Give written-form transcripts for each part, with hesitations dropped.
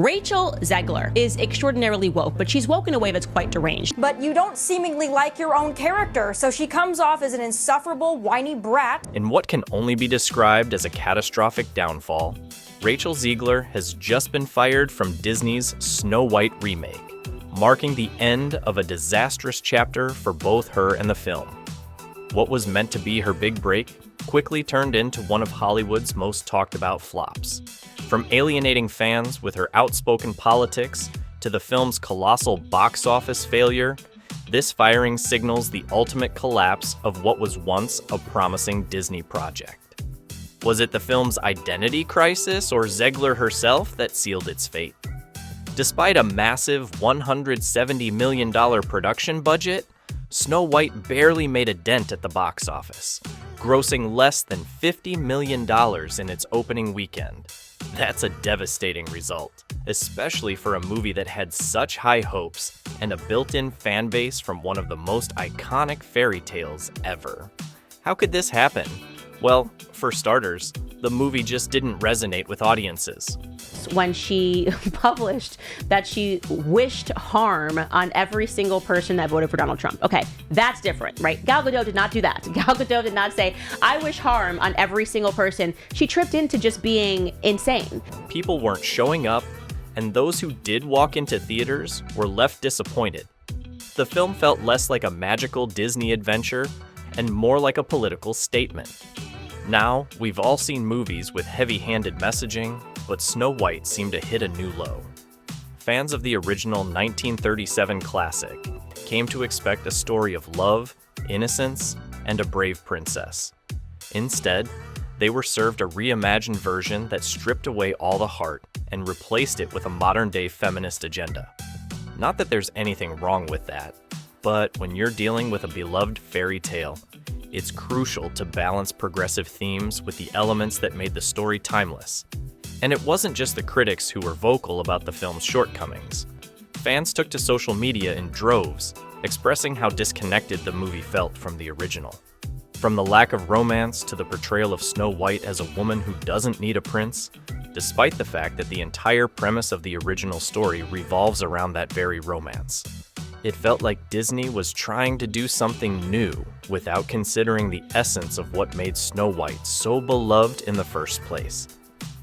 Rachel Zegler is extraordinarily woke, but she's woke in a way that's quite deranged. But you don't seemingly like your own character, so she comes off as an insufferable, whiny brat. In what can only be described as a catastrophic downfall, Rachel Zegler has just been fired from Disney's Snow White remake, marking the end of a disastrous chapter for both her and the film. What was meant to be her big break quickly turned into one of Hollywood's most talked about flops. From alienating fans with her outspoken politics to the film's colossal box office failure, this firing signals the ultimate collapse of what was once a promising Disney project. Was it the film's identity crisis or Zegler herself that sealed its fate? Despite a massive $170 million production budget, Snow White barely made a dent at the box office, grossing less than $50 million in its opening weekend. That's a devastating result, especially for a movie that had such high hopes and a built-in fan base from one of the most iconic fairy tales ever. How could this happen? Well, for starters, the movie just didn't resonate with audiences. When she published that she wished harm on every single person that voted for Donald Trump. Okay, that's different, right? Gal Gadot did not do that. Gal Gadot did not say, I wish harm on every single person. She tripped into just being insane. People weren't showing up, and those who did walk into theaters were left disappointed. The film felt less like a magical Disney adventure and more like a political statement. Now, we've all seen movies with heavy-handed messaging, but Snow White seemed to hit a new low. Fans of the original 1937 classic came to expect a story of love, innocence, and a brave princess. Instead, they were served a reimagined version that stripped away all the heart and replaced it with a modern-day feminist agenda. Not that there's anything wrong with that, but when you're dealing with a beloved fairy tale, it's crucial to balance progressive themes with the elements that made the story timeless. And it wasn't just the critics who were vocal about the film's shortcomings. Fans took to social media in droves, expressing how disconnected the movie felt from the original. From the lack of romance to the portrayal of Snow White as a woman who doesn't need a prince, despite the fact that the entire premise of the original story revolves around that very romance. It felt like Disney was trying to do something new without considering the essence of what made Snow White so beloved in the first place.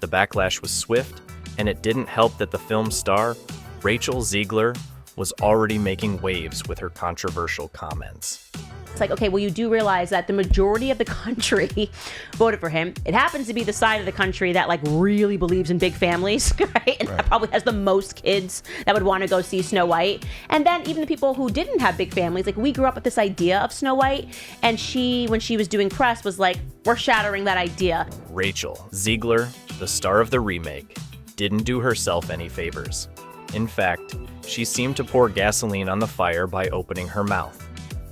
The backlash was swift, and it didn't help that the film's star, Rachel Zegler, was already making waves with her controversial comments. It's like, okay, well, you do realize that the majority of the country voted for him. It happens to be the side of the country that really believes in big families, right? And that probably has the most kids that would want to go see Snow White. And then even the people who didn't have big families, we grew up with this idea of Snow White, and she, when she was doing press, was like, we're shattering that idea. Rachel Zegler, the star of the remake, didn't do herself any favors. In fact, she seemed to pour gasoline on the fire by opening her mouth.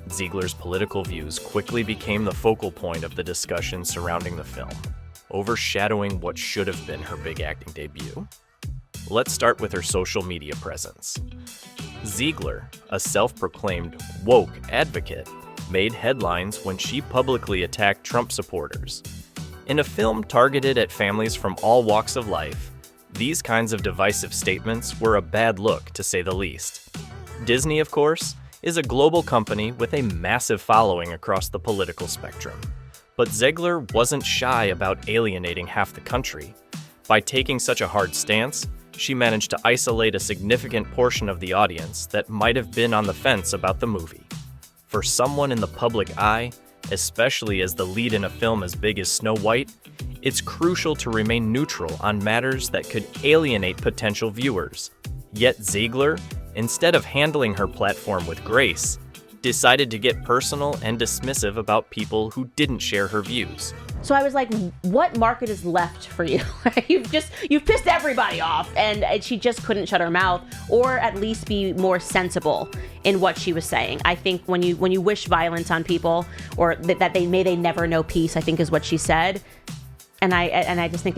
Zegler's political views quickly became the focal point of the discussion surrounding the film, overshadowing what should have been her big acting debut. Let's start with her social media presence. Zegler, a self-proclaimed woke advocate, made headlines when she publicly attacked Trump supporters. In a film targeted at families from all walks of life, these kinds of divisive statements were a bad look, to say the least. Disney, of course, is a global company with a massive following across the political spectrum. But Zegler wasn't shy about alienating half the country. By taking such a hard stance, she managed to isolate a significant portion of the audience that might have been on the fence about the movie. For someone in the public eye, especially as the lead in a film as big as Snow White, it's crucial to remain neutral on matters that could alienate potential viewers. Yet Zegler, instead of handling her platform with grace, decided to get personal and dismissive about people who didn't share her views. So I was like, what market is left for you? You've pissed everybody off, and she just couldn't shut her mouth or at least be more sensible in what she was saying. I think when you wish violence on people or that they never know peace, I think is what she said. And I just think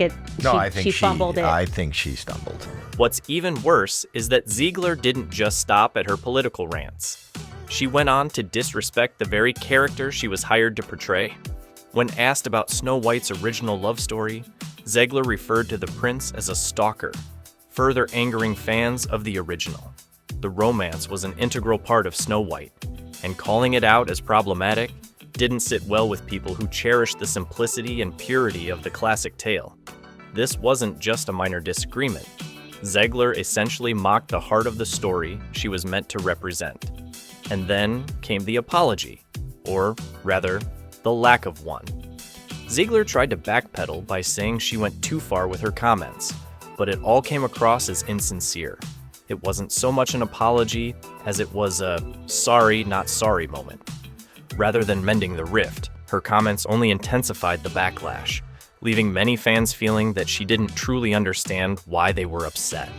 she fumbled it. I think she stumbled. What's even worse is that Zegler didn't just stop at her political rants. She went on to disrespect the very character she was hired to portray. When asked about Snow White's original love story, Zegler referred to the prince as a stalker. further angering fans of the original. The romance was an integral part of Snow White, and calling it out as problematic didn't sit well with people who cherished the simplicity and purity of the classic tale. This wasn't just a minor disagreement. Zegler essentially mocked the heart of the story she was meant to represent. And then came the apology, or rather, the lack of one. Zegler tried to backpedal by saying she went too far with her comments, but it all came across as insincere. It wasn't so much an apology as it was a sorry, not sorry moment. Rather than mending the rift, her comments only intensified the backlash, leaving many fans feeling that she didn't truly understand why they were upset.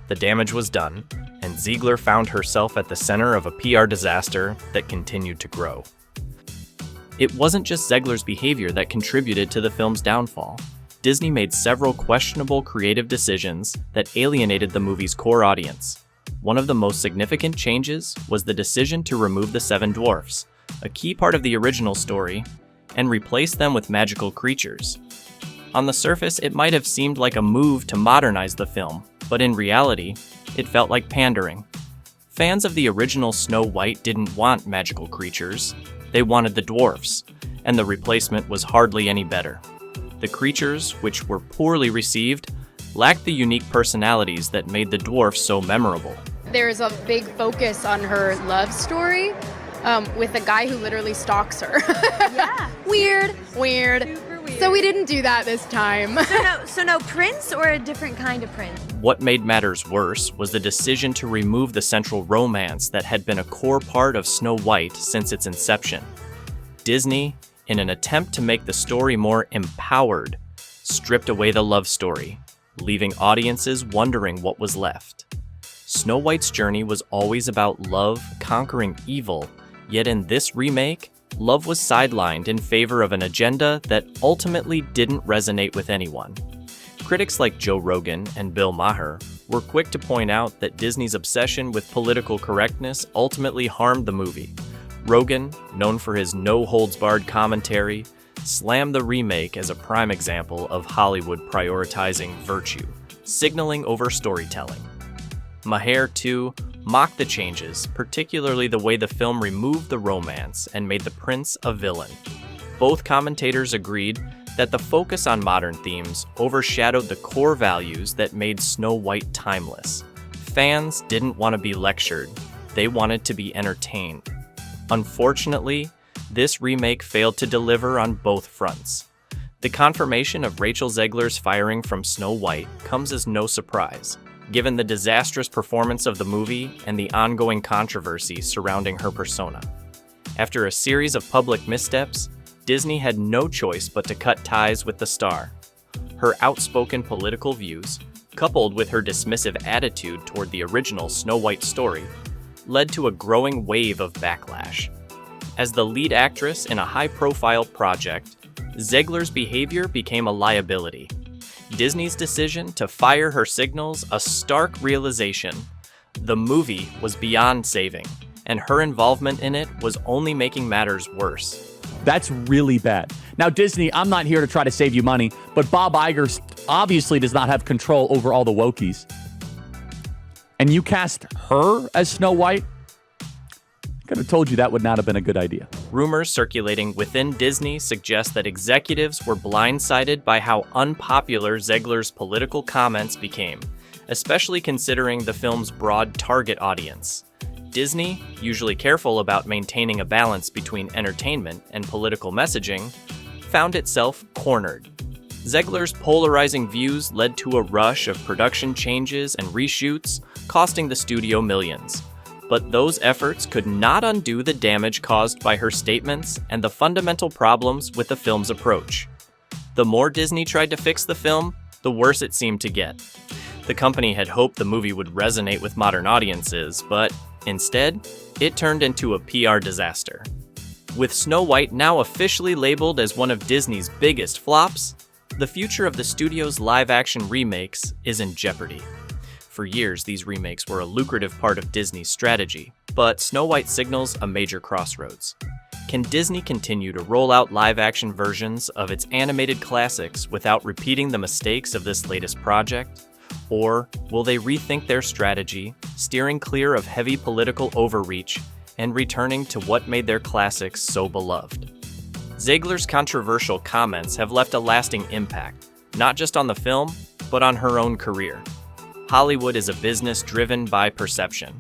The damage was done, and Zegler found herself at the center of a PR disaster that continued to grow. It wasn't just Zegler's behavior that contributed to the film's downfall. Disney made several questionable creative decisions that alienated the movie's core audience. One of the most significant changes was the decision to remove the Seven Dwarfs, a key part of the original story, and replace them with magical creatures. On the surface, it might have seemed like a move to modernize the film, but in reality, it felt like pandering. Fans of the original Snow White didn't want magical creatures, they wanted the dwarfs, and the replacement was hardly any better. The creatures, which were poorly received, lacked the unique personalities that made the dwarfs so memorable. There's a big focus on her love story with a guy who literally stalks her. Yeah. Weird. Super weird. So we didn't do that this time. So no prince or a different kind of prince? What made matters worse was the decision to remove the central romance that had been a core part of Snow White since its inception. Disney, in an attempt to make the story more empowered, stripped away the love story, leaving audiences wondering what was left. Snow White's journey was always about love conquering evil, yet in this remake, love was sidelined in favor of an agenda that ultimately didn't resonate with anyone. Critics like Joe Rogan and Bill Maher were quick to point out that Disney's obsession with political correctness ultimately harmed the movie. Rogan, known for his no-holds-barred commentary, slammed the remake as a prime example of Hollywood prioritizing virtue, signaling over storytelling. Maher, too, mocked the changes, particularly the way the film removed the romance and made the prince a villain. Both commentators agreed that the focus on modern themes overshadowed the core values that made Snow White timeless. Fans didn't want to be lectured, they wanted to be entertained. Unfortunately, this remake failed to deliver on both fronts. The confirmation of Rachel Zegler's firing from Snow White comes as no surprise, given the disastrous performance of the movie and the ongoing controversy surrounding her persona. After a series of public missteps, Disney had no choice but to cut ties with the star. Her outspoken political views, coupled with her dismissive attitude toward the original Snow White story, led to a growing wave of backlash. As the lead actress in a high-profile project, Zegler's behavior became a liability. Disney's decision to fire her signals a stark realization. The movie was beyond saving, and her involvement in it was only making matters worse. That's really bad. Now, Disney, I'm not here to try to save you money, but Bob Iger obviously does not have control over all the Wokies. And you cast her as Snow White? I could have told you that would not have been a good idea. Rumors circulating within Disney suggest that executives were blindsided by how unpopular Zegler's political comments became, especially considering the film's broad target audience. Disney, usually careful about maintaining a balance between entertainment and political messaging, found itself cornered. Zegler's polarizing views led to a rush of production changes and reshoots, costing the studio millions. But those efforts could not undo the damage caused by her statements and the fundamental problems with the film's approach. The more Disney tried to fix the film, the worse it seemed to get. The company had hoped the movie would resonate with modern audiences, but instead, it turned into a PR disaster. With Snow White now officially labeled as one of Disney's biggest flops, the future of the studio's live-action remakes is in jeopardy. For years, these remakes were a lucrative part of Disney's strategy, but Snow White signals a major crossroads. Can Disney continue to roll out live-action versions of its animated classics without repeating the mistakes of this latest project? Or will they rethink their strategy, steering clear of heavy political overreach and returning to what made their classics so beloved? Zegler's controversial comments have left a lasting impact, not just on the film, but on her own career. Hollywood is a business driven by perception,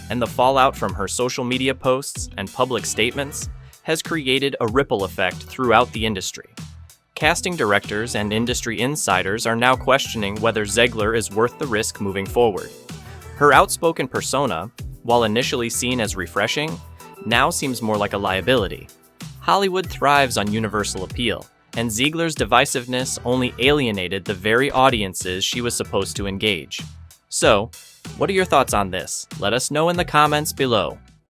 and the fallout from her social media posts and public statements has created a ripple effect throughout the industry. Casting directors and industry insiders are now questioning whether Zegler is worth the risk moving forward. Her outspoken persona, while initially seen as refreshing, now seems more like a liability. Hollywood thrives on universal appeal, and Zegler's divisiveness only alienated the very audiences she was supposed to engage. So, what are your thoughts on this? Let us know in the comments below.